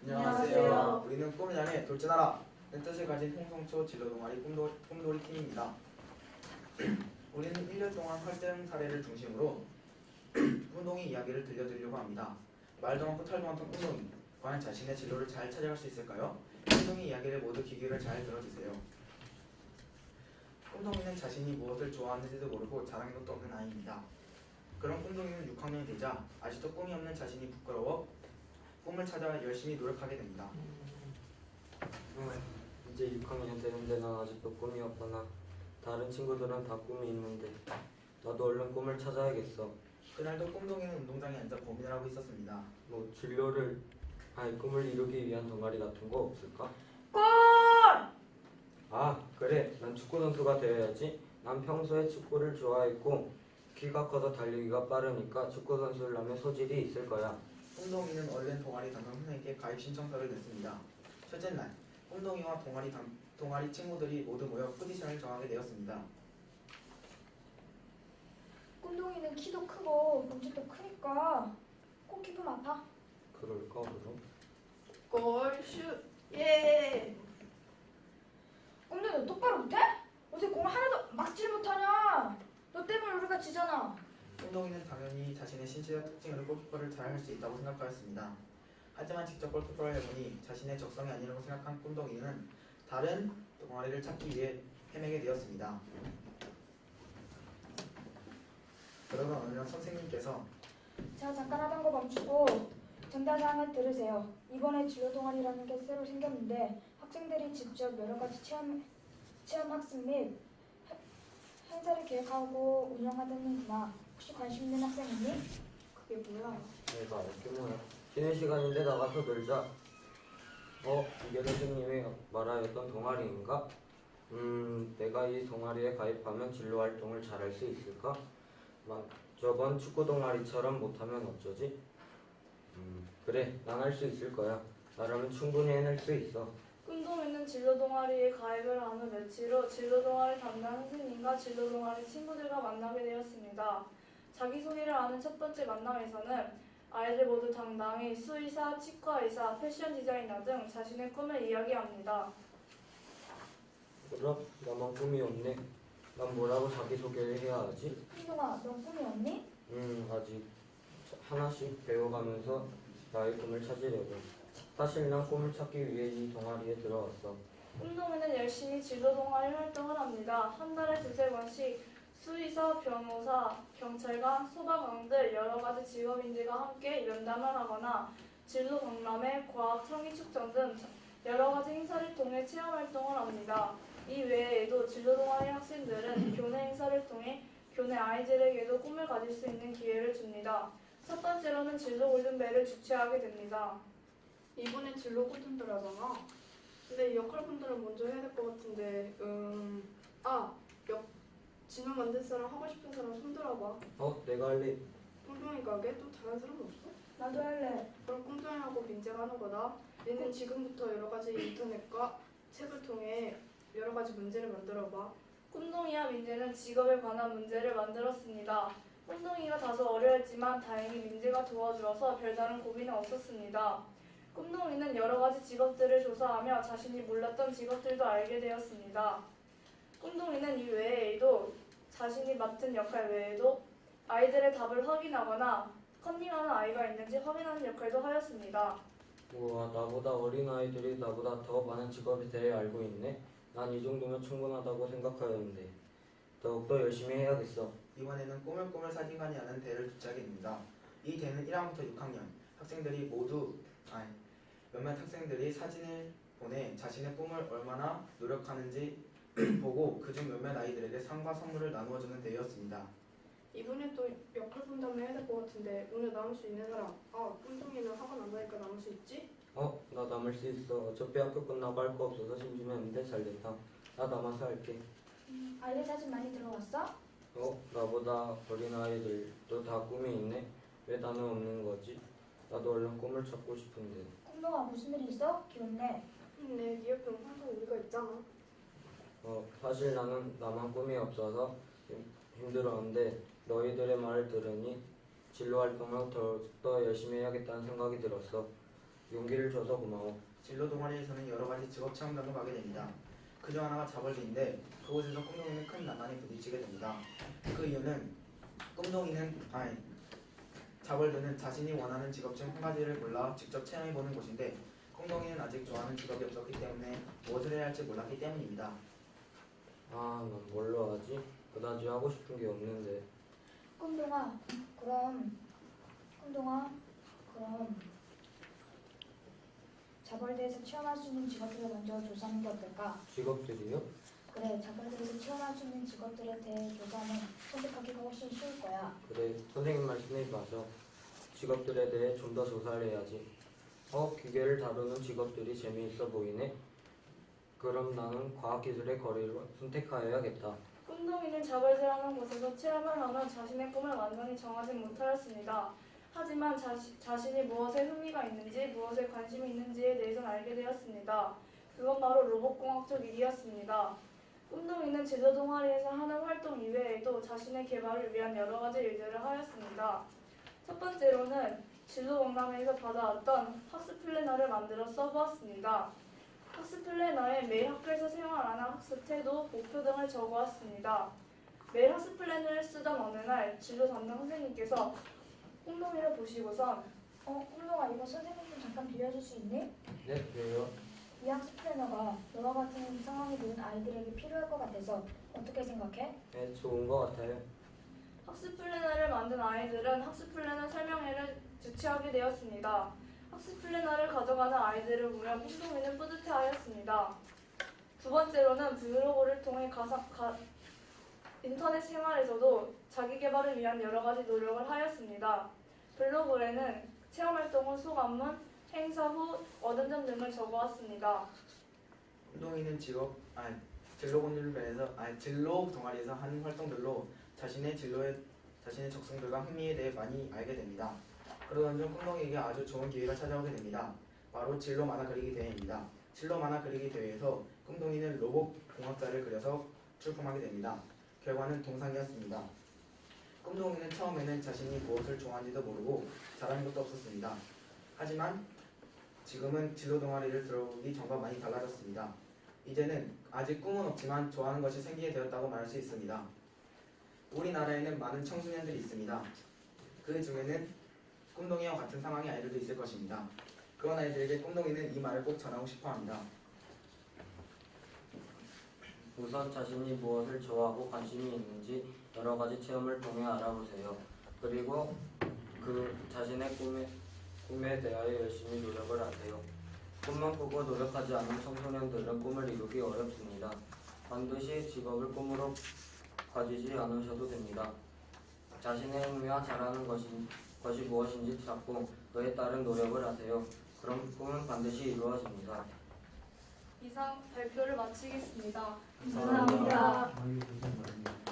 안녕하세요. 우리는 꿈을 향해 돌진하라 는 뜻을 가진 홍성초 진로동아리 꿈돌이 팀입니다. 우리는 1년 동안 활동 사례를 중심으로 꿈동이 이야기를 들려드리려고 합니다. 말도 많고 탈도 많던 꿈동이, 과연 자신의 진로를 잘 찾아갈 수 있을까요? 꿈동이 이야기를 모두 귀 기울여 잘 들어주세요. 꿈동이는 자신이 무엇을 좋아하는지도 모르고 자랑의 것도 없는 아이입니다. 그런 꿈동이는 6학년이 되자 아직도 꿈이 없는 자신이 부끄러워 꿈을 찾아 열심히 노력하게 됩니다. 이제 6학년 되는데 난 아직도 꿈이 없구나. 다른 친구들은 다 꿈이 있는데 나도 얼른 꿈을 찾아야겠어. 그날도 꿈동이는 운동장에 앉아 고민을 하고 있었습니다. 뭐 꿈을 이루기 위한 동아리 같은 거 없을까? 골! 아, 그래. 난 축구 선수가 되어야지. 난 평소에 축구를 좋아했고 키가 커서 달리기가 빠르니까 축구 선수라면 소질이 있을 거야. 꿈동이는 얼른 동아리 담당 선생님께 가입 신청서를 냈습니다. 첫째 날, 꿈동이와 동아리 친구들이 모두 모여 포지션을 정하게 되었습니다. 꿈동이는 키도 크고 몸집도 크니까 골키퍼 맡아. 그럴까 그럼? 골슛! 예! 꿈동이 너 똑바로 못해? 어제 공을 하나도 막지를 못하냐? 너 때문에 우리가 지잖아. 꿈동이는 당연히 자신의 신체적 특징으로 골키퍼를 잘 할 수 있다고 생각하였습니다. 하지만 직접 골키퍼를 해보니 자신의 적성이 아니라고 생각한 꿈동이는 다른 동아리를 찾기 위해 헤매게 되었습니다. 그러던 어느 날 선생님께서 제가 잠깐 하던 거 멈추고 전달사항을 들으세요. 이번에 진로 동아리라는 게 새로 생겼는데 학생들이 직접 여러 가지 체험 학습 및 행사를 계획하고 운영하는구나. 혹시 관심 있는 학생 있니? 그게 뭐야? 내가 알게 뭐야. 쉬는 시간인데 나가서 놀자. 이게 선생님이 말하였던 동아리인가? 내가 이 동아리에 가입하면 진로 활동을 잘할 수 있을까? 저번 축구 동아리처럼 못하면 어쩌지? 그래, 난 할 수 있을 거야. 나라면 충분히 해낼 수 있어. 꿈동이는 진로 동아리에 가입을 한 후 며칠 후 진로 동아리 담당 선생님과 진로 동아리 친구들과 만나게 되었습니다. 자기소개를 하는 첫 번째 만남에서는 아이들 모두 당당히 수의사, 치과의사, 패션 디자이너 등 자신의 꿈을 이야기합니다. 그럼 나만 꿈이 없네. 난 뭐라고 자기소개를 해야 하지? 꿈동아, 넌 꿈이 없니? 아직 하나씩 배워가면서 나의 꿈을 찾으려고. 사실 난 꿈을 찾기 위해 이 동아리에 들어왔어. 꿈동이는 열심히 진로 동아리 활동을 합니다. 한 달에 두세 번씩 수의사, 변호사, 경찰관, 소방관 등 여러 가지 직업인들과 함께 면담을 하거나 진로 박람회, 과학 창의 축전 등 여러 가지 행사를 통해 체험 활동을 합니다. 이 외에도 진로 동아리 학생들은 교내 행사를 통해 교내 아이들에게도 꿈을 가질 수 있는 기회를 줍니다. 첫 번째로는 진로 골든벨을 주최하게 됩니다. 이번에 진로 골든벨하잖아. 근데 역할 분들은 먼저 해야 될 것 같은데, 진로 만들 사람 하고 싶은 사람 손 들어봐. 내가 할래. 꿈동이 가게? 또 다른 사람 없어? 나도 할래. 그럼 꿈동이하고 민재가 하는 거다. 얘는 지금부터 여러 가지 인터넷과 책을 통해 여러 가지 문제를 만들어봐. 꿈동이와 민재는 직업에 관한 문제를 만들었습니다. 꿈동이가 다소 어려웠지만 다행히 민재가 도와주어서 별다른 고민은 없었습니다. 꿈동이는 여러 가지 직업들을 조사하며 자신이 몰랐던 직업들도 알게 되었습니다. 꿈동이는 이 외에도 자신이 맡은 역할 외에도 아이들의 답을 확인하거나 컨닝하는 아이가 있는지 확인하는 역할도 하였습니다. 우와, 나보다 어린 아이들이 나보다 더 많은 직업에 대해 알고 있네. 난 이 정도면 충분하다고 생각하였는데 더욱더 열심히 해야겠어. 이번에는 꿈을 사진관이 하는 대회를 주최하게 됩니다. 이 대회는 1학년부터 6학년 학생들이 몇몇 학생들이 사진을 보내 자신의 꿈을 얼마나 노력하는지 보고 그중 몇몇 아이들에게 상과 선물을 나누어주는 대회였습니다. 이번에 또 역할 분담을 해야 될 것 같은데, 오늘 남을 수 있는 사람. 꿈동이는 학원 안 가니까 남을 수 있지? 나 남을 수 있어. 어차피 학교 끝나고 할 거 없어서 심심했는데 잘됐다. 나 남아서 할게. 아이들 사진 많이 들어왔어? 나보다 어린 아이들도 다 꿈이 있네. 왜 나는 없는 거지? 나도 얼른 꿈을 찾고 싶은데. 꿈동아, 무슨 일 있어? 귀엽네. 네 옆에 항상 우리가 있잖아. 사실 나만 꿈이 없어서 힘들었는데 너희들의 말을 들으니 진로 활동을 더욱더 열심히 해야겠다는 생각이 들었어. 용기를 줘서 고마워. 진로 동아리에서는 여러 가지 직업 체험단도 가게 됩니다. 그중 하나가 자벌대인데 그곳에서 꿈동이는 큰 난관에 부딪히게 됩니다. 그 이유는 자벌대는 자신이 원하는 직업 중 한 가지를 골라 직접 체험해보는 곳인데 꿈동이는 아직 좋아하는 직업이 없었기 때문에 무엇을 해야 할지 몰랐기 때문입니다. 아, 난 뭘로 하지? 그다지 하고 싶은 게 없는데. 꿈동아, 그럼 자벌대에서 체험할 수 있는 직업들을 먼저 조사하는 게 어떨까? 직업들이요? 그래, 자벌대에서 체험할 수 있는 직업들에 대해 조사하면 선택하기가 훨씬 쉬울 거야. 그래, 선생님 말씀이 맞아. 직업들에 대해 좀 더 조사를 해야지. 기계를 다루는 직업들이 재미있어 보이네. 그럼 나는 과학기술의 거리를 선택하여야겠다. 꿈동이는 자벌대라는 곳에서 체험을 하면 자신의 꿈을 완전히 정하지 못하였습니다. 하지만 자신이 무엇에 흥미가 있는지, 무엇에 관심이 있는지에 대해서는 알게 되었습니다. 그건 바로 로봇공학 쪽 일이었습니다. 꿈동이는 진로 동아리에서 하는 활동 이외에도 자신의 개발을 위한 여러 가지 일들을 하였습니다. 첫 번째로는 진로 박람회에서 받아왔던 학습 플래너를 만들어 써보았습니다. 학습 플래너에 매일 학교에서 생활하는 학습 태도, 목표 등을 적어왔습니다. 매일 학습 플래너를 쓰던 어느 날 진로 담당 선생님께서 꿈동이를 보시고선 꿈동아, 이거 선생님 좀 잠깐 빌려줄 수 있니? 네, 왜요? 이 학습 플래너가 너와 같은 상황에 놓인 아이들에게 필요할 것 같아서 어떻게 생각해? 네, 좋은 것 같아요. 학습 플래너를 만든 아이들은 학습 플래너 설명회를 주최하게 되었습니다. 학습 플래너를 가져가는 아이들을 보며 꿈동이는 뿌듯해하였습니다. 두 번째로는 블로그를 통해 인터넷 생활에서도 자기 개발을 위한 여러 가지 노력을 하였습니다. 블로그에는 체험활동 후 소감문, 행사 후 얻은 점 등을 적어왔습니다. 꿈동이는 진로 동아리에서 하는 활동들로 자신의 적성들과 흥미에 대해 많이 알게 됩니다. 그러던 중 꿈동이에게 아주 좋은 기회가 찾아오게 됩니다. 바로 진로 만화 그리기 대회입니다. 진로 만화 그리기 대회에서 꿈동이는 로봇 공학자를 그려서 출품하게 됩니다. 결과는 동상이었습니다. 꿈동이는 처음에는 자신이 무엇을 좋아하는지도 모르고 잘하는 것도 없었습니다. 하지만 지금은 진로 동아리를 들어오기 전과 많이 달라졌습니다. 이제는 아직 꿈은 없지만 좋아하는 것이 생기게 되었다고 말할 수 있습니다. 우리나라에는 많은 청소년들이 있습니다. 그 중에는 꿈동이와 같은 상황의 아이들도 있을 것입니다. 그런 아이들에게 꿈동이는 이 말을 꼭 전하고 싶어 합니다. 우선 자신이 무엇을 좋아하고 관심이 있는지 여러 가지 체험을 통해 알아보세요. 그리고 그 자신의 꿈에 대하여 열심히 노력을 하세요. 꿈만 꾸고 노력하지 않는 청소년들은 꿈을 이루기 어렵습니다. 반드시 직업을 꿈으로 가지지 않으셔도 됩니다. 자신의 흥미와 잘하는 것이 무엇인지 찾고 그에 따른 노력을 하세요. 그럼 꿈은 반드시 이루어집니다. 이상 발표를 마치겠습니다. 감사합니다. 아유, 고생 많네.